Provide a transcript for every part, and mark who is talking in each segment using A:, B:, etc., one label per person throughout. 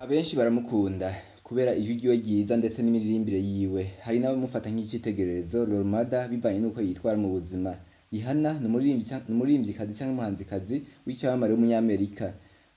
A: Abenshi baramukunda kubera ijwi ryiwe ryiza ndetse n'imiririmbire yiwe. Hari n'abamufata nk'icitegererezo role model bivanye n'uko yitwara mu buzima. Rihanna ni umuririmvyikazi canke umuhanzikazi w'icamamare w'umunyamerika.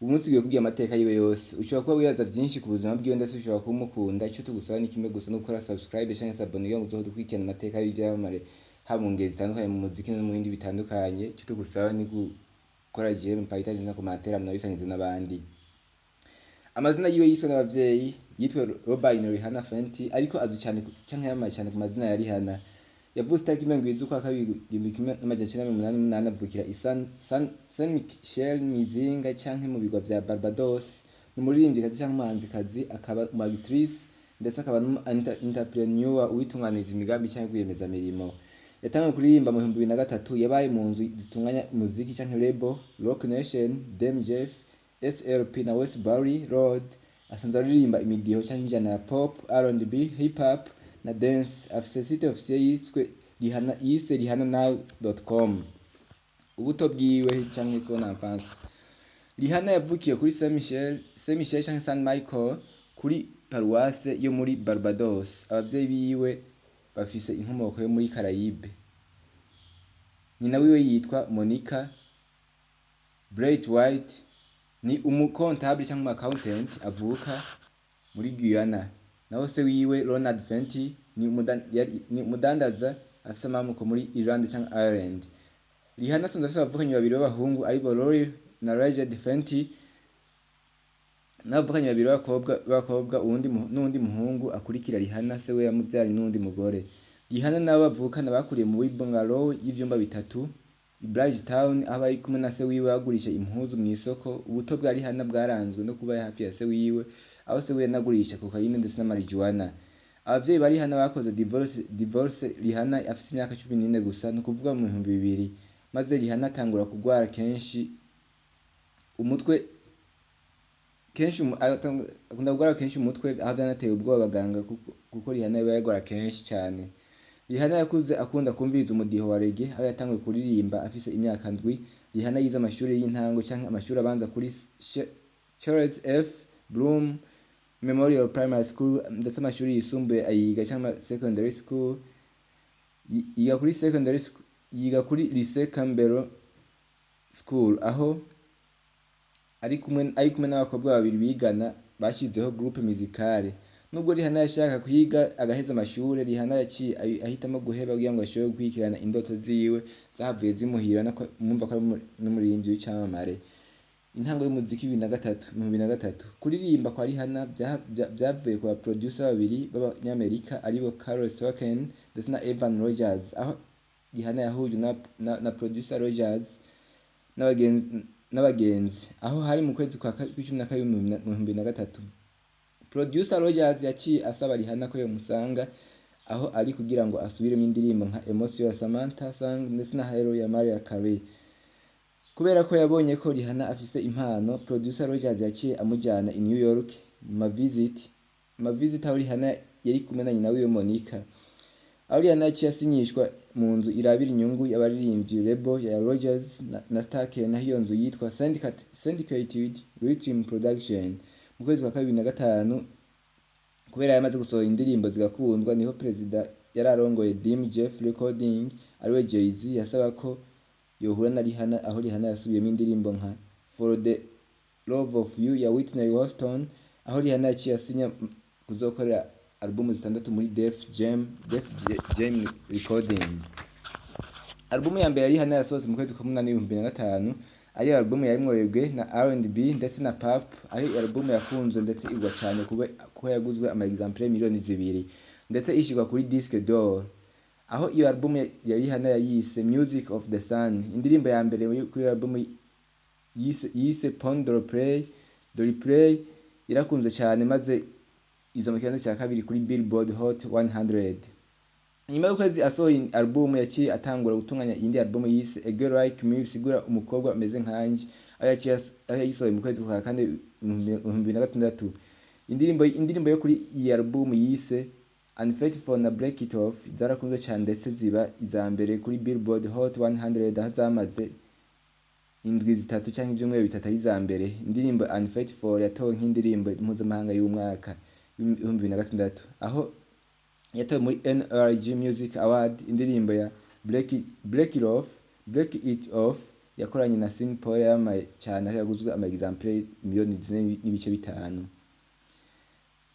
A: Uyu munsi tugiye kubwira amateka yiwe yose. Ushobora kuba wibaza vyinshi ku buzima bwiwe ndetse ushobora kumukunda. Ico tugusaba ni kimwe gusa, no gukora subscribe canke s'abonner kugira ngo uzohore ukurikirana amateka y'ivyamamare haba mu ngeri zitandukanye, mu muziki no mu bindi bitandukanye. Ico tugusaba ni gukora j'aime, partage na commentaire, munabisangize n'abandi. Amazina yiwe yiswe n'abavyeyi yitwa RIHANNA Fenty, ariko azwi cyane canke yamamaye cyane ku mazina ya Rihanna. Yavutse itariki 20 z'ukwa kabiri 1988, avukira i San Michel Mizinga canke mu bigwa vya Barbados. Ni umuririmvyikazi canke umuhanzikazi, akaba actrice ndetse akaba entrepreneur uwitunganiza imigambi canke rwiyemezamirimo. Yatanguye kuririmba mu 2003, yabaye mu nzu zitunganya umuziki canke label Rock Nation, Dem Jeff, SLP na Westbury Road. Asanzwe aririmba imidiho canke injana ya pop, R&B, hip hop na dance. Afise site officiel yiswe RIHANNA.com. Ubuto bwiwe canke son enfance. Rihanna yavukiye kuri Saint Michel canke Saint Michael kuri paroisse yo muri Barbados. Abavyeyi biwe bafise inkomoko yo muri Caraïbe. Nyina wiwe yitwa Monica Braithwaite, ni umukontable cyangwa accountant avuka muri Guyana. Naho se wiwe Ronald Fenty ni umudandaza afise amamuko muri Ireland cyangwa Ireland. Rihanna asanzwe afise abavukanye babiri b'abahungu aribo Rory na Rajad Fenty, n'abavukanye babiri b'abakobwa n'undi muhungu akurikira Rihanna. Se we yamuvyara n'undi mugore. Rihanna nabo bavukana bakuriye mu bungalow y'ivyumba bitatu i Bridgetown, aho ari kumwe na se wiwe bagurisha impuzu mu isoko. Ubuto bwa Rihanna bwaranzwe no kuba hafi ya se wiwe, aho se wiwe yanagurisha cocaine ndetse na marijuana. Abavyeyi ba Rihanna bakoze divorce Rihanna afise imyaka 14 gusa, no kuvuga mu 2000. Maze Rihanna atangura kugwara kenshi umutwe, akunda kugwara kenshi umutwe, aho vyanateye ubwoba abaganga kuko Rihanna yagwara kenshi cyane. Rihanna yakuze akunda kumviriza umudiho wa reggae, aho yatanguye kuririmba afise imyaka 7. Rihanna yize amashuri y'intango canke amashuri abanza kuri Charles F. Bloom Memorial Primary School, ndetse amashuri yisumbuye ayiga canke secondary school. Yiga kuri Lycée Campbell School, aho ari kumwe n'abakobwa babiri bigana bashizeho groupe musicale. Nubwo Rihanna yashaka kwiga agaheza amashuri, Rihanna yaciye ahitamo guheba kugira ngo ashobore gukurikirana indoto ziwe zahavuye zimuhira nako mwumva ko n'umuririmbyi w'icamamare. Intango y'umuziki 2003. Kuririmba kwa Rihanna byavuye ku producer babiri b'abanyamerika aribo Carol Soken ndetse na Evan Rogers, aho Rihanna yahuje na producer Rogers n'abagenzi, aho hari mu kwezi kwa 12 mu 2003. Producer Rogers yaciye asaba Rihanna ko yomusanga aho ari kugira ngo asubiremo indirimbo nka Emotion ya Samantha Sang ndetse na Hello ya Mariah Carey. Kubera ko yabonye ko Rihanna afise impano, producer Rogers yaciye amujyana i New York ma visit aho Rihanna yari kumwe na nyina wiwe Monica. Aho Rihanna yaciye asinyishwa mu nzu irabira inyungu y'abaririmbyi label ya Rogers na Starke, na hiyo nzu yitwa Syndicated Rhythm Production. Mu kwezi kwa 2005, kubera yamaze gusohora indirimbo zigakundwa, niho perezida yararongoye Dem Jeff Recording ariwe Jay-Z yasaba ko yohura na Rihanna, aho Rihanna yasubiyemo indirimbo nka For the Love of You ya Whitney Houston, aho Rihanna yaciye asinya kuzokorera album 6 muri Def Jam Recording. Album ya mbere Rihanna yasohotse mu kwezi kwa 8 2005, ayo album yarimwo reggae na R&B ndetse na pop, ayo album yakunzwe ndetse igwa cyane kuko yaguzwe ama exemplaires miliyoni 2 ndetse ishigwa kuri disque d'or. Aho iyo album ya Rihanna yayise Music of the Sun. Indirimbo ya mbere kuri album yise Pon de Replay irakunzwe cyane, maze iza mu kibanza cya kabiri kuri Billboard Hot 100. Nyuma y'ukwezi asohoye album yaciye atangura gutunganya indi album yise A Girl Like Me, bisigura umukobwa ameze nkanje, aho yayisohoye mu kwezi kwa 4 2006. Indirimbo yo kuri iyi album yise Unfaithful na Break It Off zarakunzwe cyane ndetse ziba iza mbere kuri Billboard Hot 100, aho zamaze indwi zitatu canke ivyumweru bitatu ari za mbere. Indirimbo Unfaithful yatowe nk'indirimbo mpuzamahanga y'umwaka w'ibihumbi bibiri na gatandatu, aho yatowe muri NRG Music Award. Indirimbo ya Break It Off yakoranye na Sean Paul yamaye cyane, aho yaguzwe ama exemplaires miliyoni 4.5.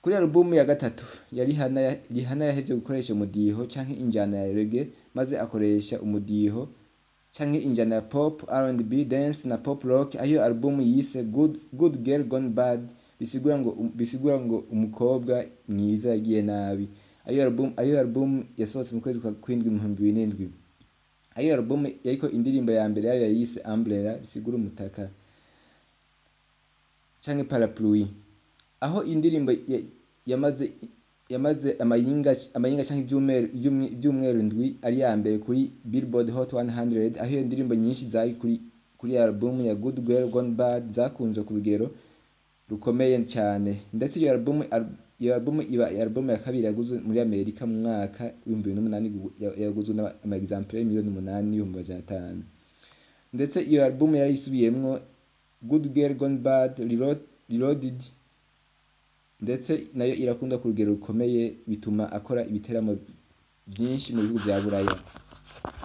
A: Kuri album ya gatatu ya Rihanna yahevye gukoresha umudiho canke injana ya reggae, maze akoresha umudiho canke injana ya pop, R&B, dance na pop rock. Ayo album yise Good Girl Gone Bad, bisigura ngo umukobwa mwiza yagiye nabi. Ayo album yasohotse mu kwezi kwa kwindwi mu 2007. Ayo album yariko indirimbo ya mbere yayo yise Umbrella, bisigura umutaka canke parapluie. Aho indirimbo yamaze amayinga canke ivyumweru ndwi ari ya mbere kuri Billboard Hot 100. Aho iyo ndirimbo nyinshi zari kuri album ya Good Girl Gone Bad zakunzwe ku rugero rukomeye cyane. Ndetse iyo album iba album ya kabiri yaguzwe muri Amerika mu mwaka w'2008, yaguzwe n'ama exemplaires miliyoni 8.5. Ndetse iyo album yari isubiyemwo Good Girl Gone Bad Reloaded, ndetse nayo irakunda ku rugero rukomeye, bituma akora ibiteramo byinshi mu bihugu bya Buraya.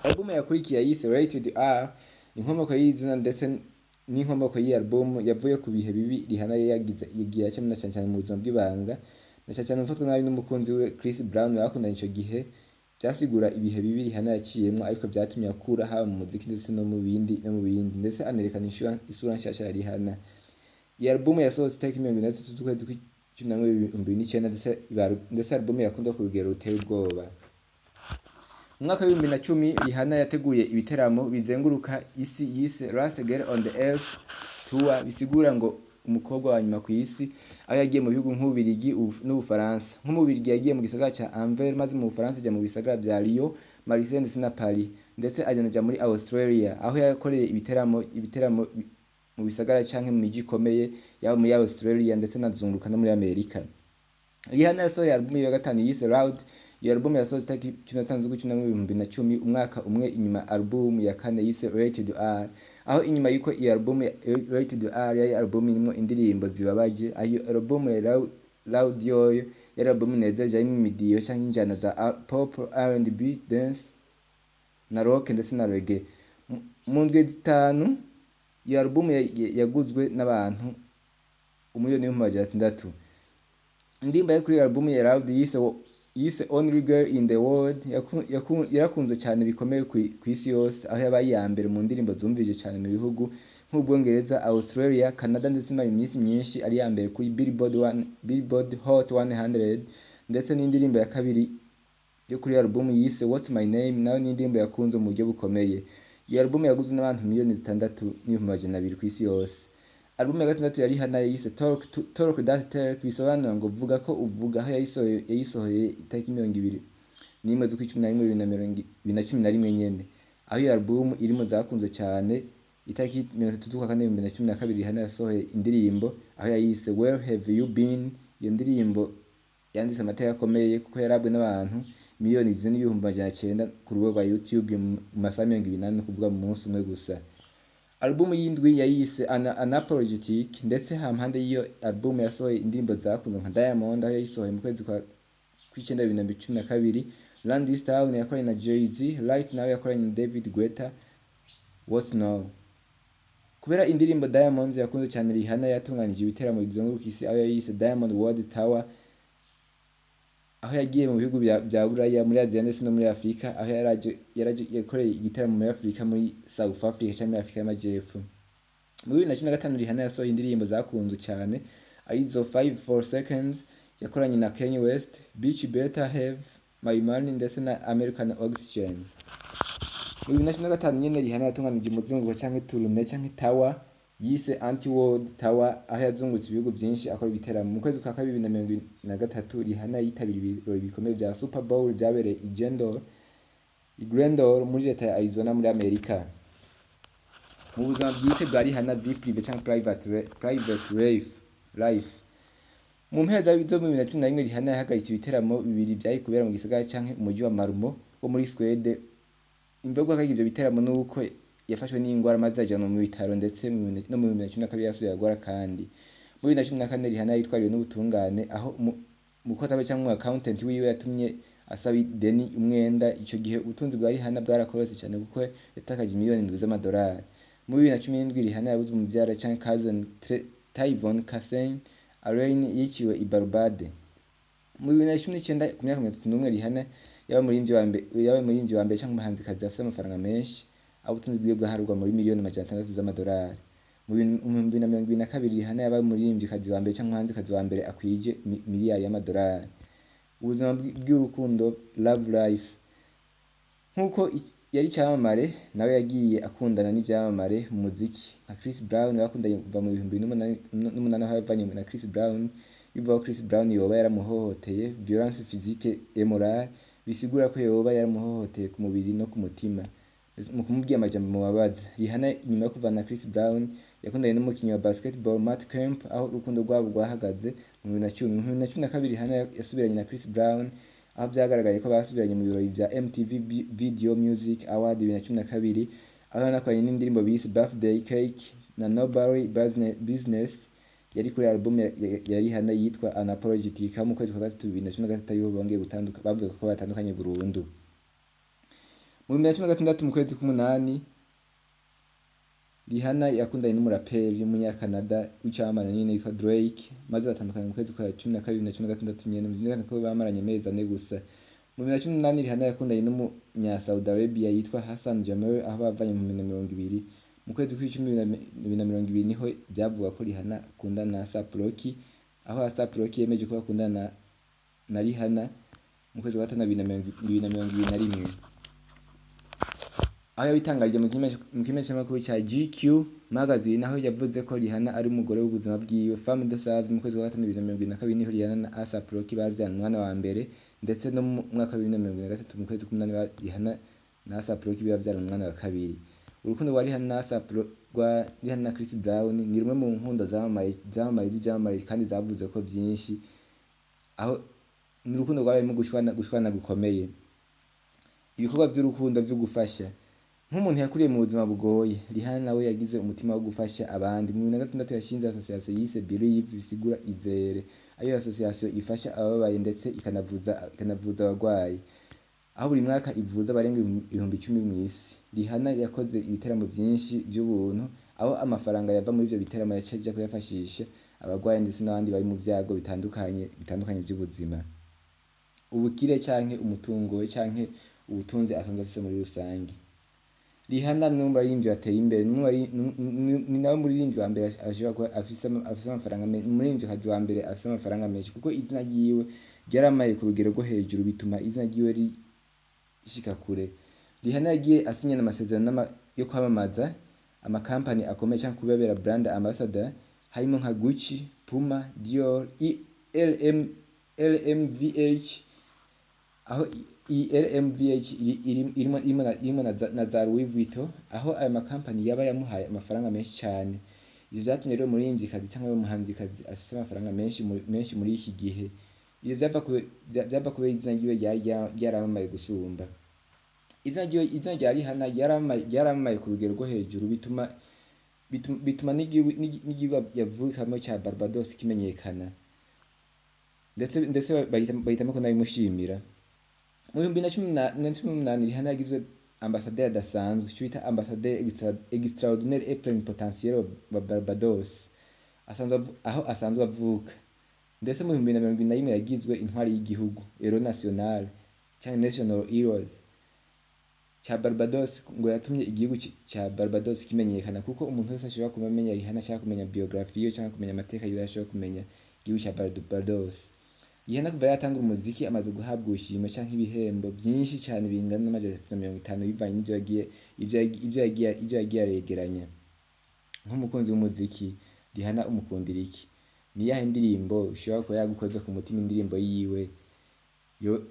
A: Album yakurikiye yise Rated R, inkomoko y'izina ndetse n'inkomoko y'iyi album yavuye ku bihe bibi Rihanna yagiye cyane cyane mu buzima bw'ibanga, na cyane ufatwa nabi n'umukunzi we Chris Brown bakundanye ico gihe. Byasigura ibihe bibi Rihanna yaciyemwo, ariko byatumye akura haba mu muziki ndetse no mu bindi, ndetse anerekana isura nshasha ya Rihanna. Iyi album yasohotse itariki 23 z'ukwezi kwa 2019, ndetse album yakunda ku rugero ruteye ubwoba. Mu mwaka wa 2010 Rihanna yateguye ibiteramo bizenguruka isi yise Last Girl on the Earth Tour, bisigura ngo umukobwa wa nyuma ku isi, aho yagiye mu bihugu nk'Ububirigi n'Ubufaransa. Nk'Umubirigi yagiye mu gisagara ca Anvers, maze mu Bufaransa ajya mu bisagara vya Lyon, Marseille ndetse na Paris, ndetse ajya muri Australia, aho yakoreye ibiteramo mu bisagara canke mu miji ikomeye yaba muri Australia ndetse nazunguruka no muri Amerika. Rihanna yasohoye album ya gatanu yise Loud. Iyo album yasohotse itariki 15 z'ukwezi kwa 2010, umwaka umwe inyuma album ya kane yise Rated R, aho inyuma yuko iyo album ya Rated R yari album irimo indirimbo zibabaje. Ayo album ya Loud yoyo yari album nezereje irimo imidiyo canke injana za pop, R&B, dance na rock ndetse na reggae. Mu ndwi zitanu iyo album yaguzwe n'abantu 1,600,000. Indirimbo yo kuri iyo album ya Loud yise Only Girl in the World yarakunzwe cyane bikomeye ku isi yose, aho yabaye iya mbere mu ndirimbo zumvije cyane mu bihugu nk'Ubwongereza, Australia, Canada, ndetse imara iminsi myinshi ari iya mbere kuri Billboard Hot 100. Ndetse n'indirimbo ya kabiri yo kuri album yise What's My Name, nayo ni indirimbo yakunzwe mu buryo bukomeye. Iyo album yaguzwe n'abantu 6,200,000 ku isi yose. Album ya gatandatu ya Rihanna yise Talk That Talk, bisobanura ngo vuga ko uvuga, aho yayisohoye itariki 21 z'ukwezi kwa 11 2011 nyene. Aho iyo album irimo zakunzwe cyane. Itariki 30 z'ukwa kane 2012 Rihanna yasohoye indirimbo aho yayise Where Have You Been. Iyo ndirimbo yanditse amateka akomeye kuko yarabwe n'abantu 4,900,000 ku rubuga rwa YouTube mu masaha 28, kuvuga mu munsi umwe gusa. Album y'indwi yayise Unapologetic, ndetse hampande y'iyo album yasohoye indirimbo zakunzwe nka Diamond, aho yayisohoye mu kwezi kwa 9 2012. Run This Town yakoranye na Jay-Z, Right Now yakoranye na David Guetta, What's Now. Kubera indirimbo Diamond yakunzwe cyane, Rihanna yatunganije ibiteramo bizenguruka isi, aho yayise Diamond World Tour, aho yagiye mu bihugu bya Buraya, muri Aziya ndetse no muri Afrika, aho yakoreye igitaramo muri Afrika, muri South Africa cyangwa muri Afrika y'Amajyepfo. Mu 2015 Rihanna yasohoye indirimbo zakunzwe cyane arizo 5 4 Seconds yakoranye na Kanye West, Bitch Better Have My Money ndetse na American Oxygen. Mu 2015 nyene Rihanna yatunganije umuzingo cyangwa tourne cyangwa tour yise Anti-World Tour, aho yazungutse ibihugu byinshi akora ibiteramo. Mu kwezi kwa 2023 Rihanna yitabiriye ibirori bikomeye bya Super Bowl byabereye i Glendale muri leta ya Arizona muri Amerika. Mu buzima bwite bwa Rihanna, vie privée cyangwa private life. Mu mpera zo mu 2011 Rihanna yahagaritse ibiteramo bibiri byari kubera mu gisagara cyangwa umujyi wa Malmo wo muri Sweden. Imvugo ko ivyo biteramo nuko yafashwe n'ingwara maze ajanwa mu bitaro, ndetse no mu 2012 yasubiye agwara kandi. Muri 2014 Rihanna yitwariwe n'ubutungane aho mukotaba cyangwa mu accountant wiwe yatumye asaba ideni umwenda. Ico gihe ubutunzi bwa Rihanna bwarakorotse cyane kuko yatakaje miliyoni 7 z'amadolari. Muri 2017 Rihanna yabuze umuvyara canke cousin Tyvon Cassane Alain yiciwe i Barbade. Muri 2019 ku myaka 31 Rihanna yaba muririmbyi wa mbere cyangwa umuhanzikazi afite amafaranga menshi, aho ubutunzi bwiwe bwaharurwa muri miliyoni 600 z'amadolari. Mu 2022 Rihanna yaba umuririmbyikazi wa mbere cyangwa umuhanzikazi wa mbere akwije miliyari y'amadolari. Ubuzima bw'urukundo love life. Nkuko yari cyamamare nawe yagiye akundana n'ibyamamare mu muziki nka Chris Brown. Bakundanye kuva mu 2008 aho yavanye na Chris Brown, bivuga ko Chris Brown yoba yaramuhohoteye violence physique et morale, bisigura ko yoba yaramuhohoteye ku mubiri no ku mutima mu kumubwiye amajambo mubabaza. Rihanna nyuma yo kuvana na Chris Brown yakundanye n'umukinnyi wa basketball Matt Kemp, aho urukundo rwabo rwahagaze mu 2010. Mu 2012 Rihanna yasubiranye na Chris Brown, aho byagaragaye ko basubiranye mu birori bya MTV Video Music Award 2012, aho yanakoranye n'indirimbo bise Birthday Cake na Nobody Business yari kuri album ya Rihanna yitwa Unapologetic. Mu kwezi kwa gatatu 2013 bongeye gutanduka, bavuga ko batandukanye burundu. Mu 2016 mu kwezi k'umunani Rihanna yakundanye n'umuraperi w'umunyakanada w'icyamamare nyine yitwa Drake, maze batandukanye mu kwezi kwa 12 na 2016 nyene. Mu by'ukuri ko bamaranye amezi 4 gusa. Mu 2018 Rihanna yakundanye n'umunya Saudi Arabia yitwa Hassan Jameel, aho bavanye mu 2020. Mu kwezi kw'icumi 2020 niho byavuga ko Rihanna akundana na A$AP Rocky, aho A$AP Rocky yemeje ko bakundana na Rihanna mu kwezi kwa 5 2021. Aho yabitangarije mu kimenyeshamakuru cya GQ magazine, aho yavuze ko Rihanna ari umugore w'ubuzima bwiwe femme de sa vie. Mu kwezi kwa 5 2022 niho Rihanna na A$AP Rocky babyana umwana wa mbere, ndetse no mu mwaka wa 2023 mu kwezi k'umunani Rihanna na A$AP Rocky babyana umwana wa kabiri. Urukundo rwa Rihanna na Chris Brown ni rumwe mu nkundo z'amamare kandi zavuze ko byinshi, aho n'urukundo rwabayemo gushwana gukomeye. Ibikorwa by'urukundo byo gufasha nk'umuntu yakuriye mu buzima bugoye, Rihanna nawe yagize umutima wo gufasha abandi. Mu 2016 yashinze association yise Believe, bisigura izere, ayo association ifasha ababaye ndetse ikanavuza abagwayi, aho buri mwaka ivuza barenga 10,000 mu isi. Rihanna yakoze ibiteramo byinshi by'ubuntu, aho amafaranga yava muri ibyo biteramo yacaje kuyafashisha abagwayi ndetse n'abandi bari mu byago bitandukanye by'ubuzima. Ubukire canke umutungo canke ubutunzi asanzwe afise muri rusange. Rihanna ni umuririmbyi wateye imbere, ni nawe muririmbyi wa mbere ashobora kuba afise amafaranga menshi, umuririmbyikazi wa mbere afise amafaranga menshi, kuko izina ryiwe ryaramaye ku rugero rwo hejuru, bituma izina ryiwe rishika kure. Rihanna yagiye asinyana amasezerano yo kwamamaza amakampani akomeye cyangwa kubabera brand ambassador, harimo nka Gucci, Puma, Dior, LMVH, aho LMVH irimo na za rwiwe, aho aya makampani yaba yamuhaye amafaranga menshi cyane. Ivyo byatumye rero umuririmbyikazi cyangwa umuhanzikazi afise amafaranga menshi muri iki gihe. Ivyo byava kubera izina ryiwe ryaramamaye gusumba. Izina rya Rihanna ryaramamaye ku rugero rwo hejuru, bituma n'igihugu yavukamo cya Barbados kimenyekana, ndetse bahitamo ko nabimushimira. Mu 2018 Rihanna yagizwe ambassadeur adasanzwe, icyo bita ambassadeur extraordinaire et plénipotentiaire wa Barbados, aho asanzwe avuka. Ndetse mu 2021 yagizwe intwari y'igihugu Hero National cyangwa National Heroes cya Barbados, ngo yatumye igihugu cya Barbados kimenyekana, kuko umuntu wese ashobora kumenya Rihanna, ashaka kumenya biography yo cyangwa kumenya amateka yiwe, ashobora kumenya igihugu cya Barbados. Rihanna kuva yatanga umuziki amaze guhabwa ubushimwe cyangwa ibihembo byinshi cyane bingana n'50 bivanye n'ibyo yagiye aregeranya. Nk'umukunzi w'umuziki, Rihanna umukundira iki? Ni yahe ndirimbo ushobora kuba yagukoze ku mutima, indirimbo yiwe yo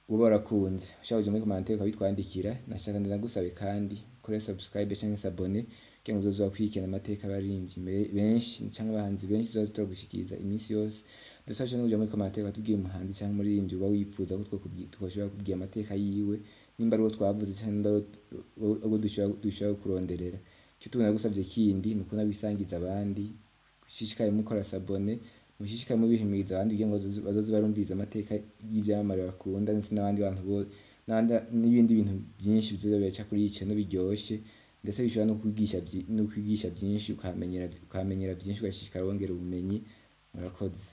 A: uba warakunze? Ushobora kuja muri commentaire ukabitwandikira. Nashaka ndagusabe kandi kore subscribe cyangwa s'abone kugira ngo uzoza kwikena amateka abaririmbyi benshi cyangwa abahanzi benshi tuzoza gushikiriza iminsi yose. Ndetse no kuja muri commentaire ukatubwira umuhanzi cyangwa umuririmbyi uba wipfuza ko twoshobora kubwira amateka yiwe nimba ari uwo twavuze cyangwa nimba ari uwo dushobora kuronderera. Icyo tunagusabye kindi ni uko nabisangiza abandi, mushishikaye mukora sabone, mushishikaye mubihimiriza abandi kugira ngo bazoze barumviriza amateka y'ivyamamare bakunda, ndetse n'abandi bantu n'ibindi bintu byinshi bizoza biraca kuri iyi channel biryoshye, ndetse bishobora no kwigisha byinshi, ukamenyera byinshi, ugashishikara wongera ubumenyi. Murakoze.